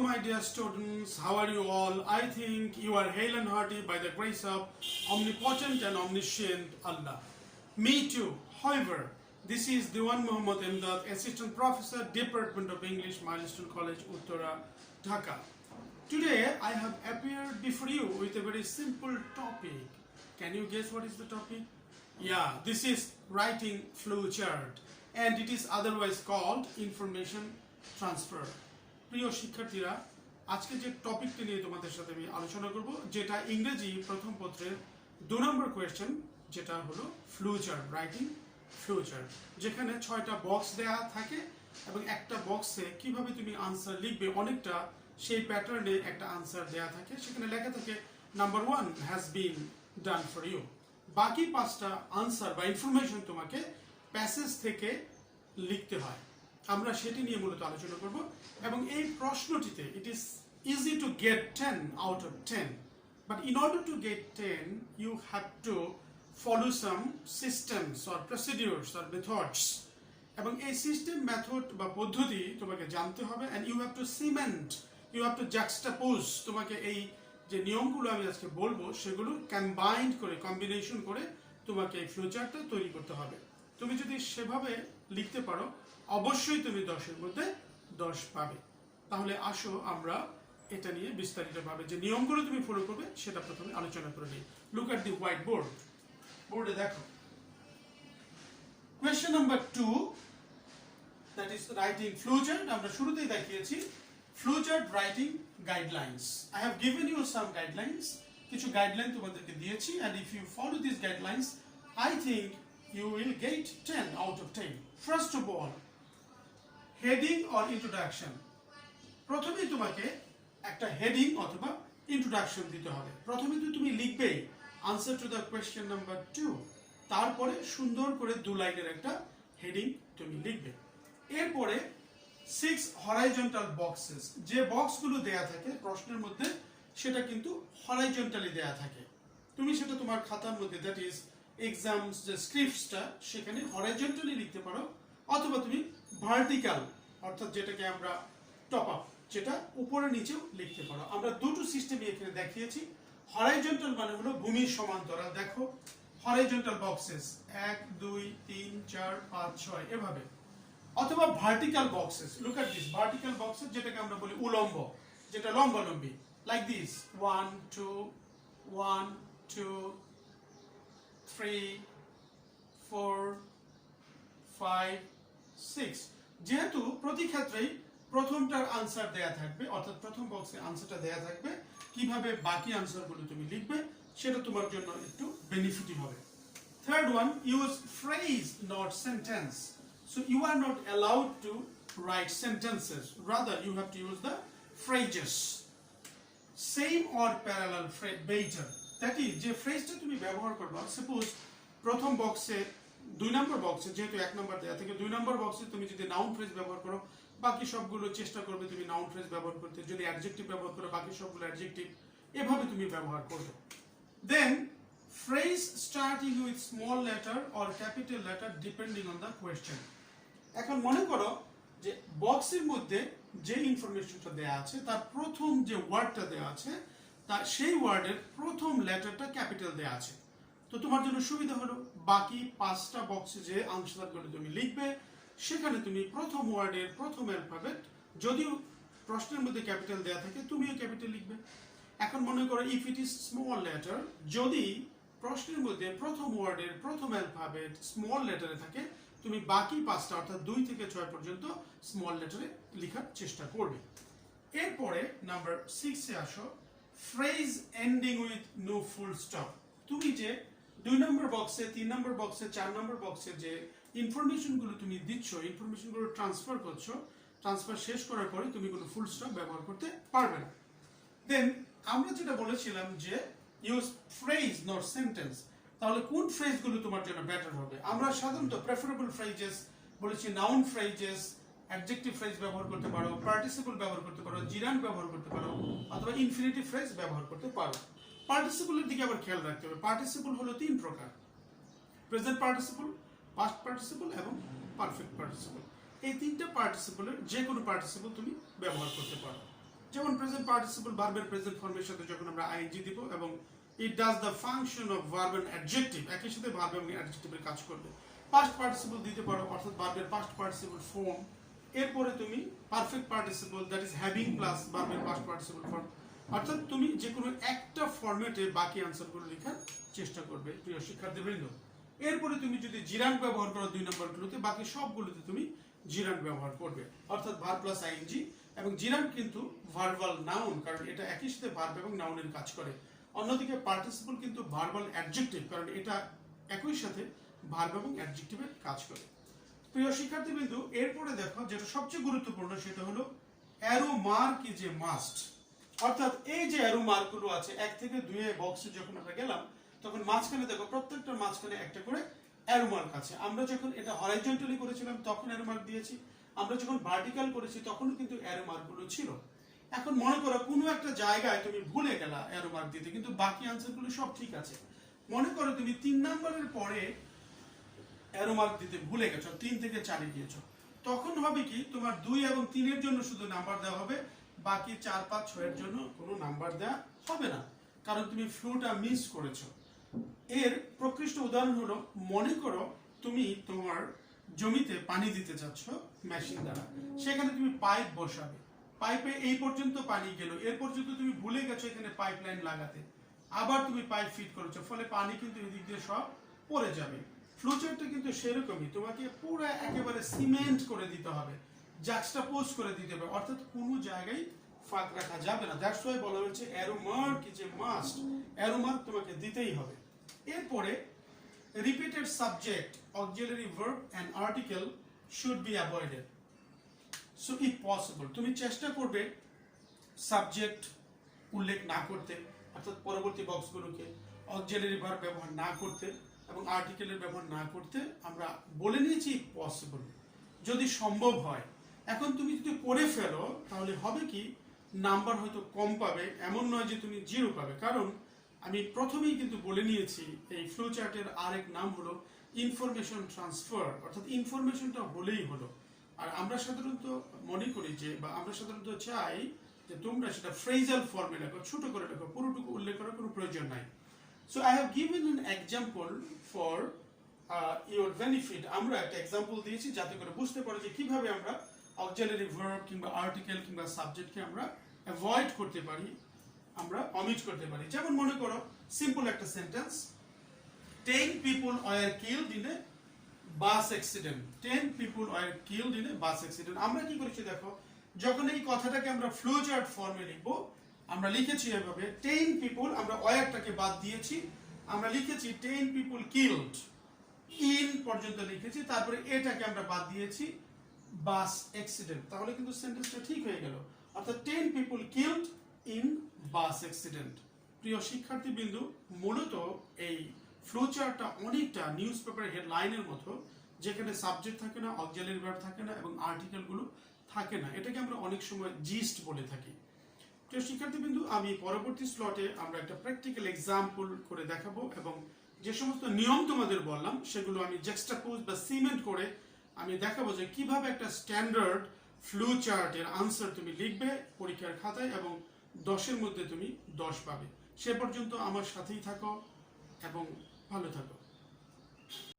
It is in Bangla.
my dear students, how are you all? I think you are hale and hearty by the grace of omnipotent and omniscient Allah. Me too. However, this is Diwan Muhammad Imdad, Assistant Professor, Department of English, Milestone College, Uttara, Dhaka. Today, I have appeared before you with a very simple topic. Can you guess what is the topic? Yeah, this is writing flowchart, and it is otherwise called information transfer. প্রিয় শিক্ষার্থীরা, আজকে যে টপিকটি নিয়ে তোমাদের সাথে আমি আলোচনা করব, যেটা ইংরেজি প্রথম পত্রের 2 নম্বর কোয়েশ্চেন, যেটা হলো ফ্লোচার্ট, রাইটিং ফ্লোচার্ট, যেখানে 6টা বক্স দেয়া থাকে এবং একটা বক্সে কিভাবে তুমি আনসার লিখবে অনেকটা সেই প্যাটার্নে একটা আনসার দেয়া থাকে। সেখানে লেখা থাকে number 1 has been done for you. বাকি 5টা আনসার বা ইনফরমেশন তোমাকে প্যাসেজ থেকে লিখতে হয়। আমরা সেটি নিয়ে মূলত আলোচনা করব এবং এই প্রশ্নটিতে it is easy to get 10 out of 10, but in order to get 10 you have to follow some systems or procedures or methods, এবং এই সিস্টেম মেথড বা পদ্ধতি তোমাকে জানতে হবে। And you have to cement, you have to juxtapose, তোমাকে এই যে নিয়মগুলো আমি আজকে বলবো সেগুলো কম্বাইন্ড করে, কম্বিনেশন করে তোমাকে এই ফ্লোচার্টটা তৈরি করতে হবে। তুমি যদি সেভাবে লিখতে পারো অবশ্যই তুমি 10-এর মধ্যে 10 পাবে। তাহলে আসো আমরা এটা নিয়ে বিস্তারিতভাবে যে নিয়মগুলো তুমি ফলো করবে সেটা প্রথমে আলোচনা করে নিই। Look at the white board. বোর্ডে দেখো question number 2, that is writing flowchart. আমরা শুরুতেই দেখিয়েছি flowchart writing guidelines. I have given you some guidelines, কিছু গাইডলাইন তোমাদেরকে দিয়েছি, and if you follow this guidelines I think you will get 10 out of 10. First of all, heading or introduction. প্রথমে তোমাকে একটা হেডিং অথবা ইন্ট্রোডাকশন দিতে হবে। প্রথমে তো তুমি লিখবে answer to the question number 2, তারপরে সুন্দর করে 2 লাইনের একটা হেডিং তুমি লিখবে। এরপরে 6 হরাইজন্টাল বক্সেস, যে বক্সগুলো দেয়া থাকে প্রশ্নের মধ্যে সেটা কিন্তু হরাইজন্টালি দেয়া থাকে। তুমি সেটা তোমার খাতার মধ্যে, দ্যাট ইজ এক্সামস যে স্ক্রিপ্টসটা, সেখানে হরাইজন্টালি লিখতে পারো, অথবা তুমি ভার্টিক্যাল অর্থাৎ যেটাকে আমরা টপ আপ, যেটা উপরে নিচেও লিখতে পারো। আমরা দুটো সিস্টেমই এখানে দেখিয়েছি। হরাইজন্টাল মানে হলো ভূমির সমান্তরাল, দেখো হরাইজন্টাল বক্সেস 1 2 3 4 5 6 এভাবে, অথবা vertical boxes. Look at this vertical boxes, যেটাকে আমরা বলি উলম্ব, যেটা লম্বালম্বি, লাইক দিস 1 2 1 2 3 4 5 6। যেহেতু প্রতি ক্ষেত্রেই প্রথমটার আনসার দেয়া থাকবে, অর্থাৎ প্রথম বক্সে আনসারটা দেয়া থাকবে, কিভাবে বাকি আনসারগুলো তুমি লিখবে সেটা তোমার জন্য একটু বেনিফিট হবে। Third one, use phrase not sentence. So you are not allowed to write sentences, rather you have to use the phrases. Same or parallel better, that is যে ফ্রেজটা তুমি ব্যবহার করবা, সাপোজ প্রথম বক্সে 2 নম্বর বক্সে, যেহেতু 1 নম্বর দেয়া থেকে 2 নম্বর বক্সে তুমি যদি নাউন ফ্রেজ ব্যবহার করো, বাকি সবগুলো চেষ্টা করবে তুমি নাউন ফ্রেজ ব্যবহার করতে। যদি অ্যাডজেক্টিভ ব্যবহার করো, বাকি সবগুলো অ্যাডজেক্টিভ, এভাবে তুমি ব্যবহার করবে। Then phrase starting with small letter or capital letter depending on the question. এখন মনে করো যে বক্সের মধ্যে যে ইনফরমেশনটা দেয়া আছে তার প্রথম যে ওয়ার্ডটা দেয়া আছে, তার সেই ওয়ার্ডের প্রথম লেটারটা ক্যাপিটাল দেয়া আছে। তো তোমার জন্য সুবিধা হলো বাকি 5টা বক্সে যে আনসারগুলো তুমি লিখবে সেখানে তুমি প্রথম ওয়ার্ডের প্রথম অ্যালফাবেট, যদিও প্রশ্নের মধ্যে ক্যাপিটাল দেয়া থাকে তুমিও ক্যাপিটাল লিখবে। এখন মনে করো if it is small letter, যদি প্রশ্নের মধ্যে প্রথম ওয়ার্ডের প্রথম অ্যালফাবেট স্মল লেটারে থাকে, তুমি বাকি 5টা অর্থাৎ 2 থেকে 6 পর্যন্ত স্মল লেটারে লেখার চেষ্টা করবে। এরপরে নাম্বার 6 এ আসো, phrase ending with no full stop. তুমি যে 2 নম্বর বক্সে, 3 নম্বর বক্সে, 4 নম্বর বক্সে যে ইনফরমেশনগুলো তুমি দিচ্ছ, ইনফরমেশনগুলো ট্রান্সফার করছো, ট্রান্সফার শেষ করার পরে তুমি কোনো ফুল স্টপ ব্যবহার করতে পারবে না। দেন আমরা যেটা বলেছিলাম যে ইউজ ফ্রেজ নট সেন্টেন্স, তাহলে কোন ফ্রেজগুলো তোমার জন্য বেটার হবে? আমরা সাধারণত প্রেফারেবল ফ্রেজেস বলেছি, নাউন ফ্রেজেস, অ্যাডজেক্টিভ ফ্রেজ ব্যবহার করতে পারো, পার্টিসিপল ব্যবহার করতে পারো, জিরান্ড ব্যবহার করতে পারো, অথবা ইনফিনিটিভ ফ্রেজ ব্যবহার করতে পারো। পার্টিসিপলের দিকে আবার খেয়াল রাখতে হবে। পার্টিসিপল হলো 3 প্রকার, প্রেজেন্ট পার্টিসিপল, পাস্ট পার্টিসিপল এবং পারফেক্ট পার্টিসিপল। এই 3টা পার্টিসিপলের যে কোনো পার্টিসিপল তুমি ব্যবহার করতে পারো। যেমন প্রেজেন্ট পার্টিসিপল ভার্বের প্রেজেন্ট ফর্মের সাথে যখন আমরা আইএনজি দিব এবং it does the function of verb and adjective, একই সাথে ভার্ব এবং অ্যাডজেক্টিভের কাজ করবে। পাস্ট পার্টিসিপল দিতে পারো, অর্থাৎ ভার্বের পাস্ট পার্টিসিপল ফর্ম, এরপরে তুমি perfect participle that is having plus ভার্বের পাস্ট পার্টিসিপল ফর্ম, অর্থাৎ তুমি যে কোনো একটা ফরম্যাটে বাকি আনসারগুলো লেখার চেষ্টা করবে প্রিয় শিক্ষার্থীবৃন্দ। এরপরে তুমি যদি জিরান্ড ব্যবহার করো 2 নম্বরগুলোতে, বাকি সবগুলোতে তুমি জিরান্ড ব্যবহার করবে, অর্থাৎ ভার্ব প্লাস আইএনজি। এবং জিরান্ড কিন্তু ভার্বাল নাউন, কারণ এটা একই সাথে ভার্ব এবং নাউনের কাজ করে। অন্যদিকে পার্টিসিপল কিন্তু ভার্বাল অ্যাডজেক্টিভ, কারণ এটা একই সাথে ভার্ব এবং অ্যাডজেক্টিভের কাজ করে। প্রিয় শিক্ষার্থীবৃন্দু, এরপরে দেখো যেটা সবচেয়ে গুরুত্বপূর্ণ, সেটা হলো arrow mark is a must. অর্থাৎ এই যে অ্যারো মার্কগুলো আছে 1 থেকে 2 বক্সে যখন আমরা গেলাম, তখন মাঝখানে দেখো প্রত্যেকটার মাঝখানে একটা করে অ্যারো মার্ক আছে। আমরা যখন এটা হরাইজন্টালি করেছিলাম তখন অ্যারো মার্ক দিয়েছি, আমরা যখন ভার্টিক্যাল করেছি তখনও কিন্তু অ্যারো মার্কগুলো ছিল। এখন মনে করো কোনো একটা জায়গায় তুমি ভুলে গেলা অ্যারো মার্ক দিতে, কিন্তু বাকি আনসারগুলো সব ঠিক আছে। মনে করো তুমি 3 নম্বরের পরে অ্যারো মার্ক দিতে ভুলে গেছো, 3 থেকে 4 গিয়েছো, তখন হবে কি তোমার 2 এবং 3 এর জন্য শুধু নাম্বার দেওয়া হবে, বাকি 4, 5, 6 এর জন্য কোনো নাম্বার দেওয়া হবে না, কারণ তুমি ফ্লোটা মিস করেছো। এর প্রকৃষ্ট উদাহরণ হলো, মনে করো তুমি তোমার জমিতে পানি দিতে যাচ্ছ মেশিন দ্বারা, সেখানে তুমি পাইপ বসাবে, পাইপে এই পর্যন্ত পানি গেল, এর পর্যন্ত তুমি ভুলে গেছো এখানে পাইপ লাইন লাগাতে, আবার তুমি পাইপ ফিট করেছো, ফলে পানি কিন্তু এদিক দিয়ে সব পড়ে যাবে। ফ্লোচার্টটা কিন্তু সেরকমই, তোমাকে পুরো একেবারে সিমেন্ট করে দিতে হবে, জাক্সটাপোজ করে দিতে হবে, অর্থাৎ কোনো জায়গায় ফাঁক রাখা যাবে না। দ্যাটস ওয়াই বলা হয়েছে arrow mark is a must, arrow mark তোমাকে দিতেই হবে। এরপরে repeated subject, auxiliary verb and article should be avoided. So if possible তুমি চেষ্টা করবে সাবজেক্ট উল্লেখ না করতে, অর্থাৎ পরবর্তী বক্সগুলোকে অক্সিলারি ভার্ব ব্যবহার না করতে এবং আর্টিকেলের ব্যবহার না করতে। আমরা বলে নিয়েছি পসিবল, যদি সম্ভব হয়। এখন তুমি যদি করে ফেলো তাহলে হবে কি, নাম্বার হয়তো কম পাবে, এমন নয় যে তুমি 0 পাবে, কারণ আমি প্রথমেই কিন্তু বলে নিয়েছি এই ফ্লো চার্টের আরেক নাম হলো ইনফরমেশন ট্রান্সফার, অর্থাৎ ইনফরমেশনটা হলেই হলো। আর আমরা সাধারণত মনে করি যে, বা আমরা সাধারণত চাই যে তোমরা সেটা ফ্রেজাল ফর্মে লেখো, ছোট করে লেখো, পুরোটুকু উল্লেখ করার কোনো প্রয়োজন নাই। So I have given an example for your benefit. আমরা একটা এক্সাম্পল দিয়েছি যাতে করে বুঝতে পারো যে কিভাবে আমরা অক্সিলারি ভার্ব কিংবা আর্টিকেল কিংবা সাবজেক্টকে আমরা অ্যাভয়েড করতে পারি, আমরা অমিট করতে পারি। যেমন মনে করো সিম্পল একটা sentence, 10 people were killed in a bus accident. 10 people were killed in a bus accident. আমরা কি করেছি দেখো, যখন এই কথাটাকে আমরা ফ্লো চার্ট ফর্মে লিখবো, আমরা লিখেছি এভাবে 10 people, আমরা ওয়ারটাকে বাদ দিয়েছি, আমরা লিখেছি 10 people killed, ইন পর্যন্ত লিখেছি, তারপরে এটাকে আমরা বাদ দিয়েছি, বাস অ্যাক্সিডেন্ট, তাহলে কিন্তু সেন্টেন্সটা ঠিক হয়ে গেল, অর্থাৎ 10 people killed in bus accident। প্রিয় শিক্ষার্থীবৃন্দু, মূলত এই ফ্লো চার্টটা অনেকটা নিউজ পেপারের হেডলাইনের মতো, যেখানে সাবজেক্ট থাকে না, অক্সিলারি ভার্ব থাকে না এবং আর্টিকেলগুলো থাকে না, এটাকে আমরা অনেক সময় জিস্ট বলে থাকি। প্রিয় শিক্ষার্থীবৃন্দু, আমি পরবর্তী স্লটে আমরা একটা প্র্যাকটিক্যাল এক্সাম্পল করে দেখাবো এবং যে সমস্ত নিয়ম তোমাদের বললাম সেগুলো আমি জেক্সটাপোজ বা সিমেন্ট করে আমি দেখাবো যে কিভাবে একটা স্ট্যান্ডার্ড ফ্লো চার্টের আনসার তুমি লিখবে পরীক্ষার খাতায় এবং 10-এর মধ্যে তুমি 10 পাবে। সে পর্যন্ত আমার সাথেই থাকো এবং ভালো থাকো।